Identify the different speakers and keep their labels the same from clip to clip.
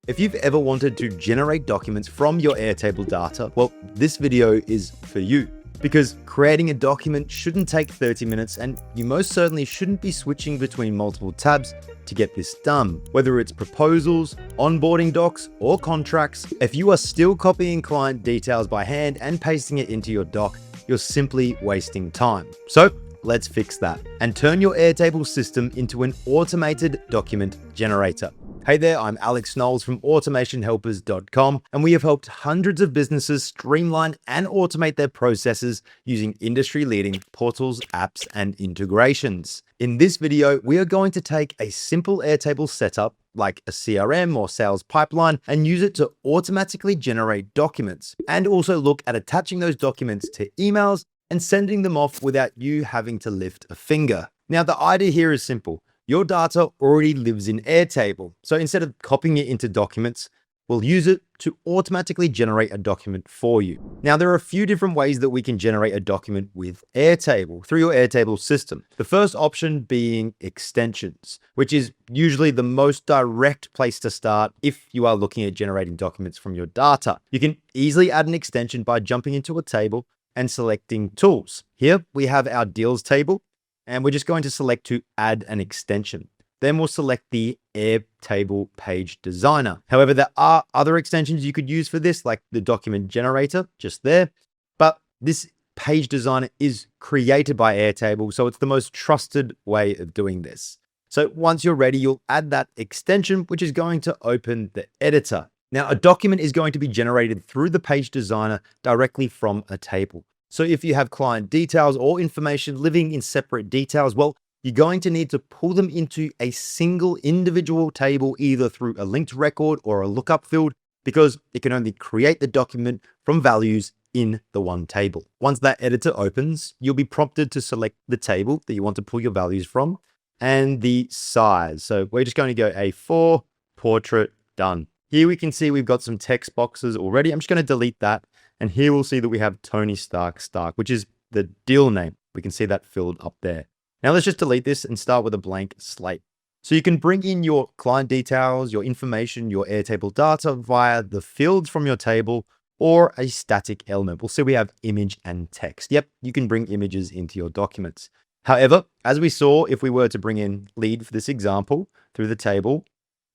Speaker 1: If you've ever wanted to generate documents from your Airtable data, well, this video is for you. Because creating a document shouldn't take 30 minutes, and you most certainly shouldn't be switching between multiple tabs to get this done. Whether it's proposals, onboarding docs, or contracts, if you are still copying client details by hand and pasting it into your doc, you're simply wasting time. So let's fix that and turn your Airtable system into an automated document generator. Hey there, I'm Alex Knowles from automationhelpers.com, and we have helped hundreds of businesses streamline and automate their processes using industry-leading portals, apps, and integrations. In this video, we are going to take a simple Airtable setup like a CRM or sales pipeline and use it to automatically generate documents, and also look at attaching those documents to emails and sending them off without you having to lift a finger. Now, the idea here is simple. Your data already lives in Airtable. So instead of copying it into documents, we'll use it to automatically generate a document for you. Now, there are a few different ways that we can generate a document with Airtable through your Airtable system. The first option being extensions, which is usually the most direct place to start if you are looking at generating documents from your data. You can easily add an extension by jumping into a table and selecting tools. Here we have our deals table, and we're just going to select to add an extension. Then we'll select the Airtable page designer. However, there are other extensions you could use for this, like the document generator just there. But this page designer is created by Airtable, so it's the most trusted way of doing this. So once you're ready, you'll add that extension, which is going to open the editor. Now, a document is going to be generated through the page designer directly from a table. So if you have client details or information living in separate details, well, you're going to need to pull them into a single individual table, either through a linked record or a lookup field, because it can only create the document from values in the one table. Once that editor opens, you'll be prompted to select the table that you want to pull your values from and the size. So we're just going to go A4, portrait, done. Here we can see we've got some text boxes already. I'm just going to delete that. And here we'll see that we have Tony Stark, which is the deal name. We can see that filled up there. Now let's just delete this and start with a blank slate. So you can bring in your client details, your information, your Airtable data via the fields from your table or a static element. We'll see we have image and text. Yep, you can bring images into your documents. However, as we saw, if we were to bring in lead for this example through the table,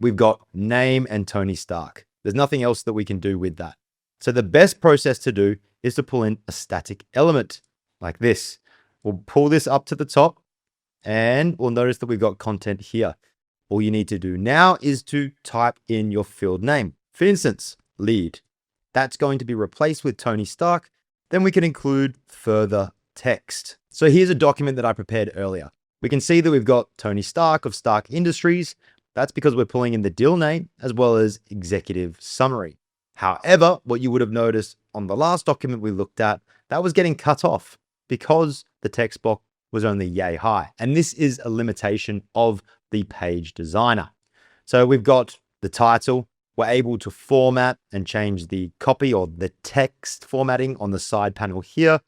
Speaker 1: we've got name and Tony Stark. There's nothing else that we can do with that. So the best process to do is to pull in a static element like this. We'll pull this up to the top and we'll notice that we've got content here. All you need to do now is to type in your field name. For instance, lead. That's going to be replaced with Tony Stark. Then we can include further text. So here's a document that I prepared earlier. We can see that we've got Tony Stark of Stark Industries. That's because we're pulling in the deal name as well as executive summary. However, what you would have noticed on the last document we looked at, that was getting cut off because the text box was only yay high. And this is a limitation of the page designer. So we've got the title. We're able to format and change the copy or the text formatting on the side panel here,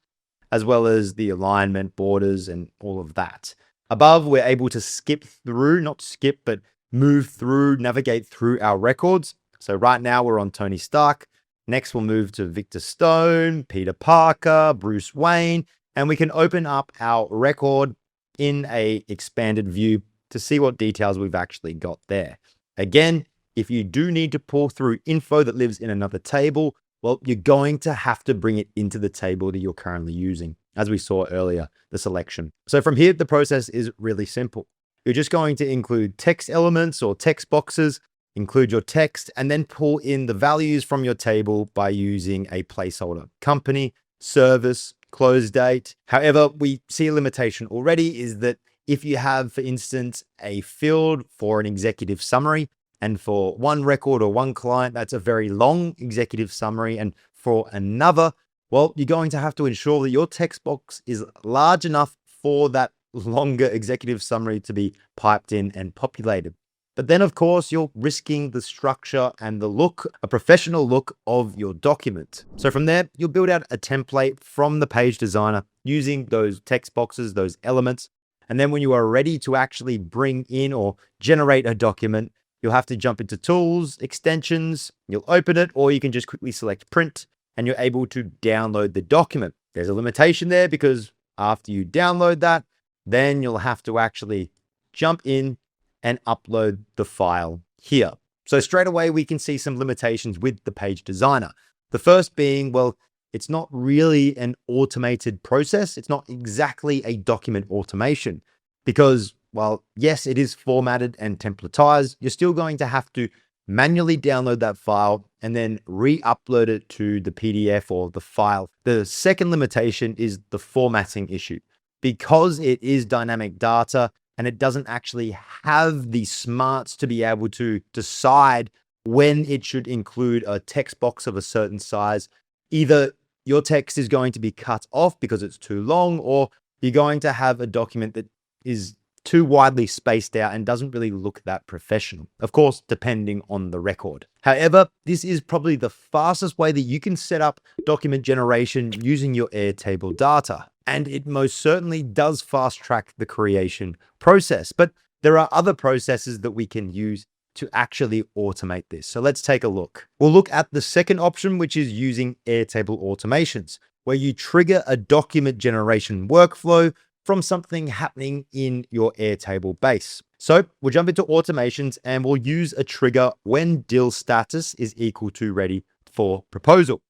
Speaker 1: as well as the alignment, borders, and all of that. Above, we're able to skip through, not skip, but move through, navigate through our records. So right now we're on Tony Stark. Next, we'll move to Victor Stone, Peter Parker, Bruce Wayne, and we can open up our record in a expanded view to see what details we've actually got there. Again, if you do need to pull through info that lives in another table, well, you're going to have to bring it into the table that you're currently using, as we saw earlier, the selection. So from here, the process is really simple. You're just going to include text elements or text boxes, include your text, and then pull in the values from your table by using a placeholder. Company, service, close date. However, we see a limitation already is that if you have, for instance, a field for an executive summary, and for one record or one client, that's a very long executive summary, and for another, well, you're going to have to ensure that your text box is large enough for that longer executive summary to be piped in and populated. But then, of course, you're risking the structure and the look, a professional look of your document. So from there, you'll build out a template from the page designer using those text boxes, those elements. And then when you are ready to actually bring in or generate a document, you'll have to jump into tools, extensions, you'll open it, or you can just quickly select print and you're able to download the document. There's a limitation there because after you download that, then you'll have to actually jump in and upload the file here. So straight away, we can see some limitations with the page designer. The first being, well, it's not really an automated process. It's not exactly a document automation because, well, yes, it is formatted and templatized. You're still going to have to manually download that file and then re-upload it to the PDF or the file. The second limitation is the formatting issue. Because it is dynamic data and it doesn't actually have the smarts to be able to decide when it should include a text box of a certain size, either your text is going to be cut off because it's too long, or you're going to have a document that is too widely spaced out and doesn't really look that professional. Of course, depending on the record. However, this is probably the fastest way that you can set up document generation using your Airtable data. And it most certainly does fast track the creation process. But there are other processes that we can use to actually automate this. So let's take a look. We'll look at the second option, which is using Airtable automations, where you trigger a document generation workflow from something happening in your Airtable base. So we'll jump into automations and we'll use a trigger when deal status is equal to ready for proposal.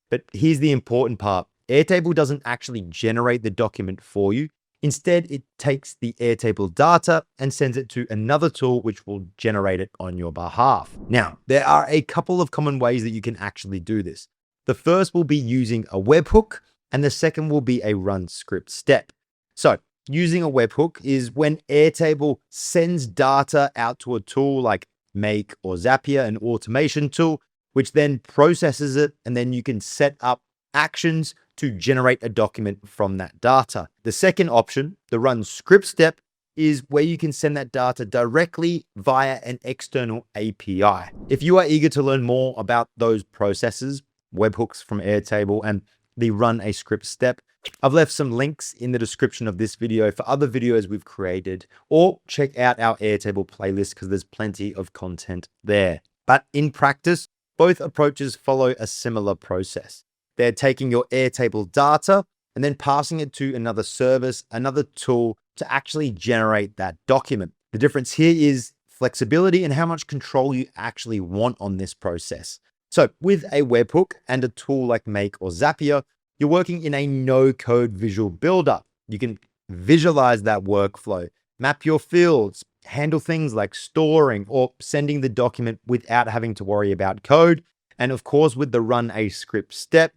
Speaker 1: But here's the important part. Airtable doesn't actually generate the document for you. Instead, it takes the Airtable data and sends it to another tool, which will generate it on your behalf. Now, there are a couple of common ways that you can actually do this. The first will be using a webhook, and the second will be a run script step. So using a webhook is when Airtable sends data out to a tool like Make or Zapier, an automation tool, which then processes it, and then you can set up actions to generate a document from that data. The second option, the run script step, is where you can send that data directly via an external API. If you are eager to learn more about those processes, webhooks from Airtable and the run a script step, I've left some links in the description of this video for other videos we've created, or check out our Airtable playlist because there's plenty of content there. But in practice, both approaches follow a similar process. They're taking your Airtable data and then passing it to another service, another tool to actually generate that document. The difference here is flexibility and how much control you actually want on this process. So with a webhook and a tool like Make or Zapier, you're working in a no-code visual builder. You can visualize that workflow, map your fields, handle things like storing or sending the document without having to worry about code. And of course, with the run a script step,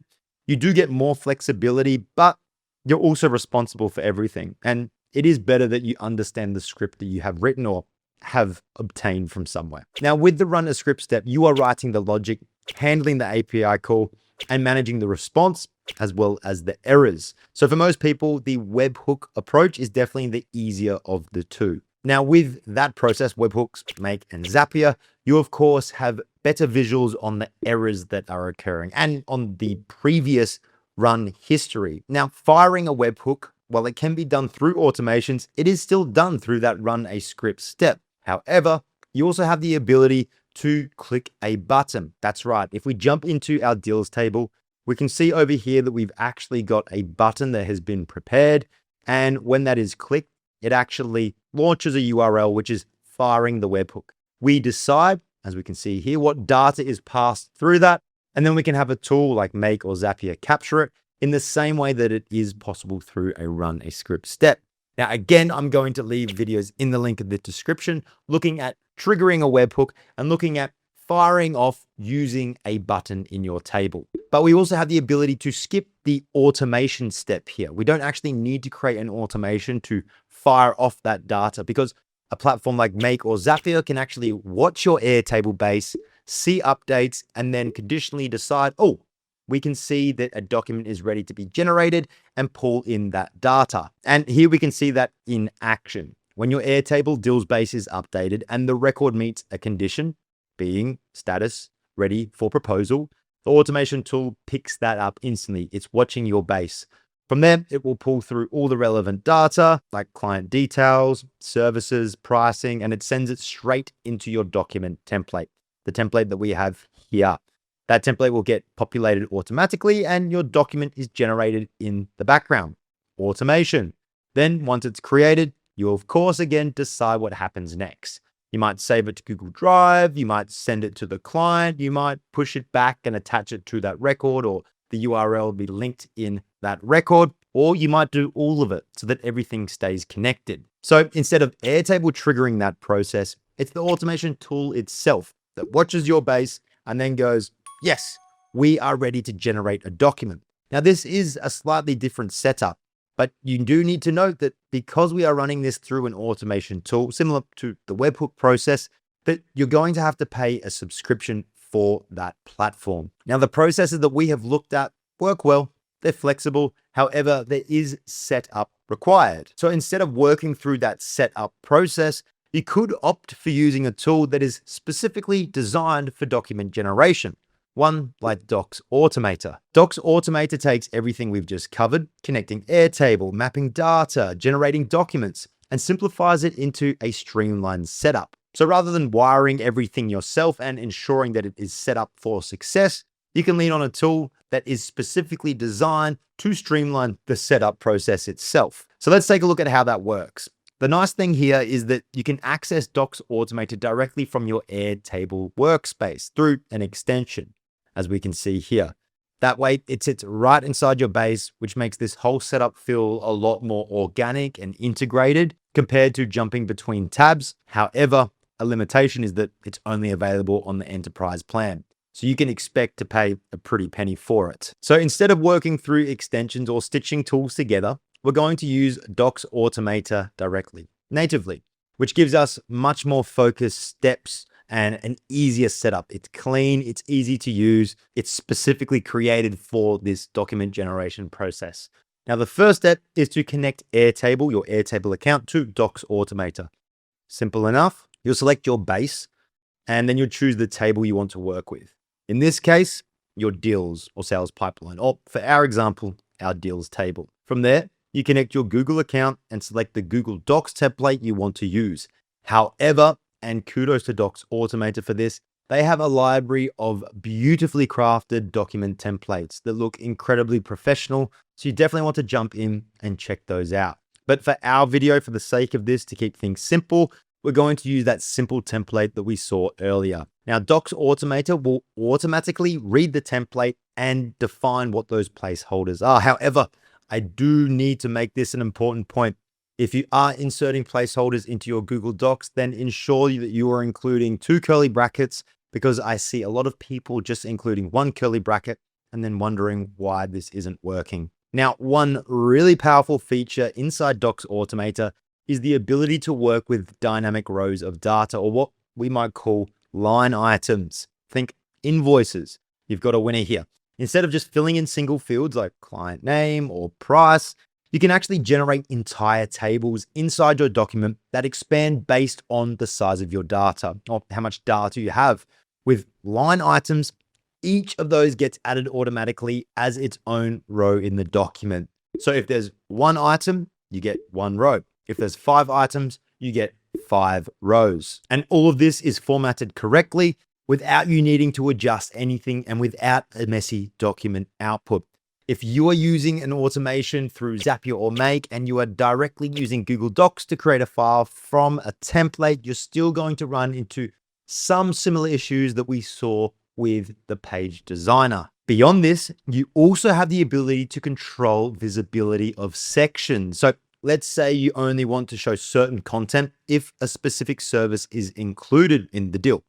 Speaker 1: you do get more flexibility, but you're also responsible for everything. And it is better that you understand the script that you have written or have obtained from somewhere. Now, with the run a script step, you are writing the logic, handling the API call, and managing the response as well as the errors. So for most people, the webhook approach is definitely the easier of the two. Now, with that process, webhooks, Make, and Zapier, you of course have better visuals on the errors that are occurring and on the previous run history. Now, firing a webhook, while it can be done through automations, it is still done through that run a script step. However, you also have the ability to click a button. That's right. If we jump into our deals table, we can see over here that we've actually got a button that has been prepared. And when that is clicked, it actually launches a URL, which is firing the webhook. We decide, as we can see here, what data is passed through that. And then we can have a tool like Make or Zapier capture it in the same way that it is possible through a run a script step. Now, again, I'm going to leave videos in the link in the description looking at triggering a webhook and looking at firing off using a button in your table. But we also have the ability to skip the automation step here. We don't actually need to create an automation to fire off that data because a platform like Make or Zapier can actually watch your Airtable base, see updates, and then conditionally decide, oh, we can see that a document is ready to be generated and pull in that data. And here we can see that in action. When your Airtable deals base is updated and the record meets a condition, being status ready for proposal, the automation tool picks that up instantly. It's watching your base. From there, it will pull through all the relevant data like client details, services, pricing, and it sends it straight into your document template, the template that we have here. That template will get populated automatically and your document is generated in the background. Automation. Then once it's created, you of course again decide what happens next. You might save it to Google Drive, you might send it to the client, you might push it back and attach it to that record, or the URL will be linked in that record, or you might do all of it so that everything stays connected. So instead of Airtable triggering that process, it's the automation tool itself that watches your base and then goes, yes, we are ready to generate a document. Now, this is a slightly different setup, but you do need to note that because we are running this through an automation tool, similar to the webhook process, that you're going to have to pay a subscription for that platform. Now, the processes that we have looked at work well, they're flexible. However, there is setup required. So instead of working through that setup process, you could opt for using a tool that is specifically designed for document generation. One like Docs Automator. Docs Automator takes everything we've just covered, connecting Airtable, mapping data, generating documents, and simplifies it into a streamlined setup. So rather than wiring everything yourself and ensuring that it is set up for success, you can lean on a tool that is specifically designed to streamline the setup process itself. So let's take a look at how that works. The nice thing here is that you can access Docs Automator directly from your Airtable workspace through an extension, as we can see here. That way, it sits right inside your base, which makes this whole setup feel a lot more organic and integrated compared to jumping between tabs. However, a limitation is that it's only available on the enterprise plan. So you can expect to pay a pretty penny for it. So instead of working through extensions or stitching tools together, we're going to use Docs Automator directly, natively, which gives us much more focused steps and an easier setup. It's clean, it's easy to use, it's specifically created for this document generation process. Now, the first step is to connect Airtable, your Airtable account, to Docs Automator. Simple enough. You'll select your base, and then you'll choose the table you want to work with. In this case, your deals or sales pipeline, or for our example, our deals table. From there, you connect your Google account and select the Google Docs template you want to use. However, and kudos to Docs Automator for this, they have a library of beautifully crafted document templates that look incredibly professional. So you definitely want to jump in and check those out. But for our video, for the sake of this, to keep things simple, we're going to use that simple template that we saw earlier. Now, Docs Automator will automatically read the template and define what those placeholders are. However, I do need to make this an important point. If you are inserting placeholders into your Google Docs, then ensure that you are including 2 curly brackets, because I see a lot of people just including 1 curly bracket and then wondering why this isn't working. Now, one really powerful feature inside Docs Automator is the ability to work with dynamic rows of data, or what we might call line items. Think invoices. You've got a winner here. Instead of just filling in single fields like client name or price, you can actually generate entire tables inside your document that expand based on the size of your data or how much data you have. With line items, each of those gets added automatically as its own row in the document. So if there's 1 item, you get 1 row. If there's 5 items, you get 5 rows. And all of this is formatted correctly without you needing to adjust anything and without a messy document output. If you are using an automation through Zapier or Make and you are directly using Google Docs to create a file from a template, you're still going to run into some similar issues that we saw with the page designer. Beyond this, you also have the ability to control visibility of sections. So let's say you only want to show certain content if a specific service is included in the deal.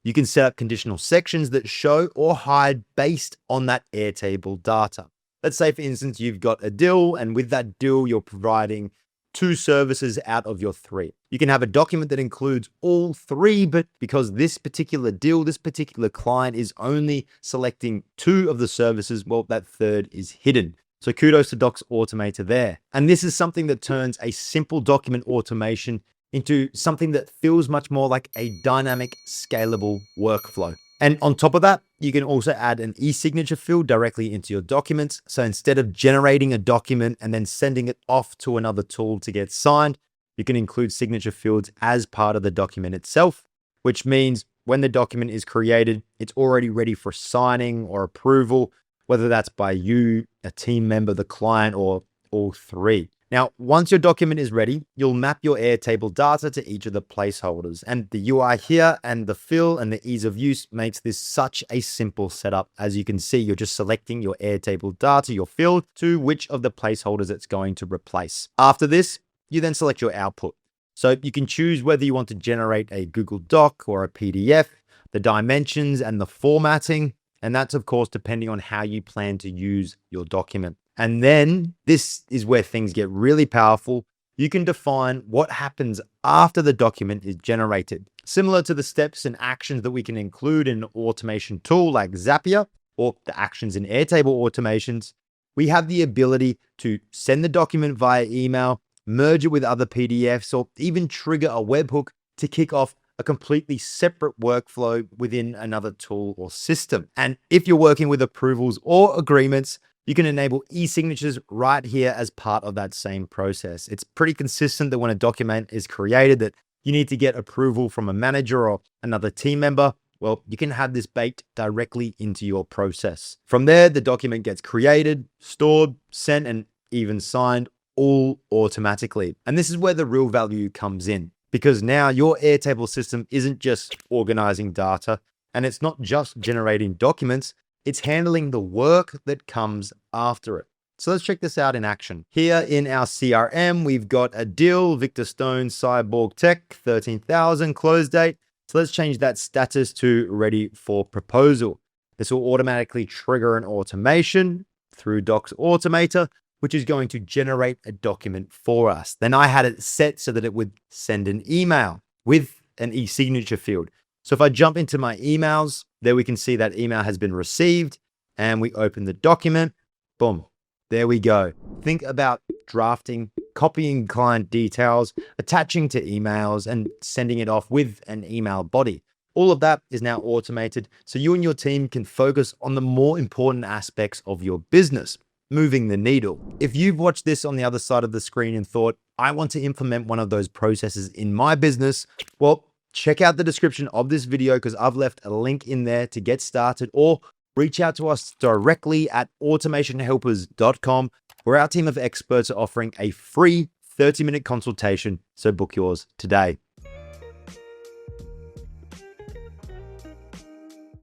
Speaker 1: You can set up conditional sections that show or hide based on that Airtable data. Let's say, for instance, you've got a deal, and with that deal, you're providing 2 services out of your 3. You can have a document that includes all 3, but because this particular deal, this particular client is only selecting 2 of the services, well, that 3rd is hidden. So kudos to Docs Automator there. And this is something that turns a simple document automation into something that feels much more like a dynamic, scalable workflow. And on top of that, you can also add an e-signature field directly into your documents. So instead of generating a document and then sending it off to another tool to get signed, you can include signature fields as part of the document itself, which means when the document is created, it's already ready for signing or approval, whether that's by you, a team member, the client, or all three. Now, once your document is ready, you'll map your Airtable data to each of the placeholders. And the UI here and the fill and the ease of use makes this such a simple setup. As you can see, you're just selecting your Airtable data, your field, to which of the placeholders it's going to replace. After this, you then select your output. So you can choose whether you want to generate a Google Doc or a PDF, the dimensions and the formatting. And that's, of course, depending on how you plan to use your document. And then this is where things get really powerful. You can define what happens after the document is generated. Similar to the steps and actions that we can include in an automation tool like Zapier or the actions in Airtable automations, we have the ability to send the document via email, merge it with other PDFs, or even trigger a webhook to kick off a completely separate workflow within another tool or system. And if you're working with approvals or agreements, you can enable e-signatures right here as part of that same process. It's pretty consistent that when a document is created that you need to get approval from a manager or another team member. Well, you can have this baked directly into your process. From there, the document gets created, stored, sent, and even signed all automatically. And this is where the real value comes in, because now your Airtable system isn't just organizing data, and it's not just generating documents, it's handling the work that comes after it. So let's check this out in action. Here in our CRM, we've got a deal, Victor Stone, Cyborg Tech, 13,000, close date. So let's change that status to ready for proposal. This will automatically trigger an automation through Docs Automator, which is going to generate a document for us. Then I had it set so that it would send an email with an e-signature field. So if I jump into my emails, there we can see that email has been received, and we open the document, boom, there we go. Think about drafting, copying client details, attaching to emails, and sending it off with an email body. All of that is now automated, so you and your team can focus on the more important aspects of your business, moving the needle. If you've watched this on the other side of the screen and thought, I want to implement one of those processes in my business, well, check out the description of this video because I've left a link in there to get started, or reach out to us directly at automationhelpers.com, where our team of experts are offering a free 30-minute consultation. So book yours today.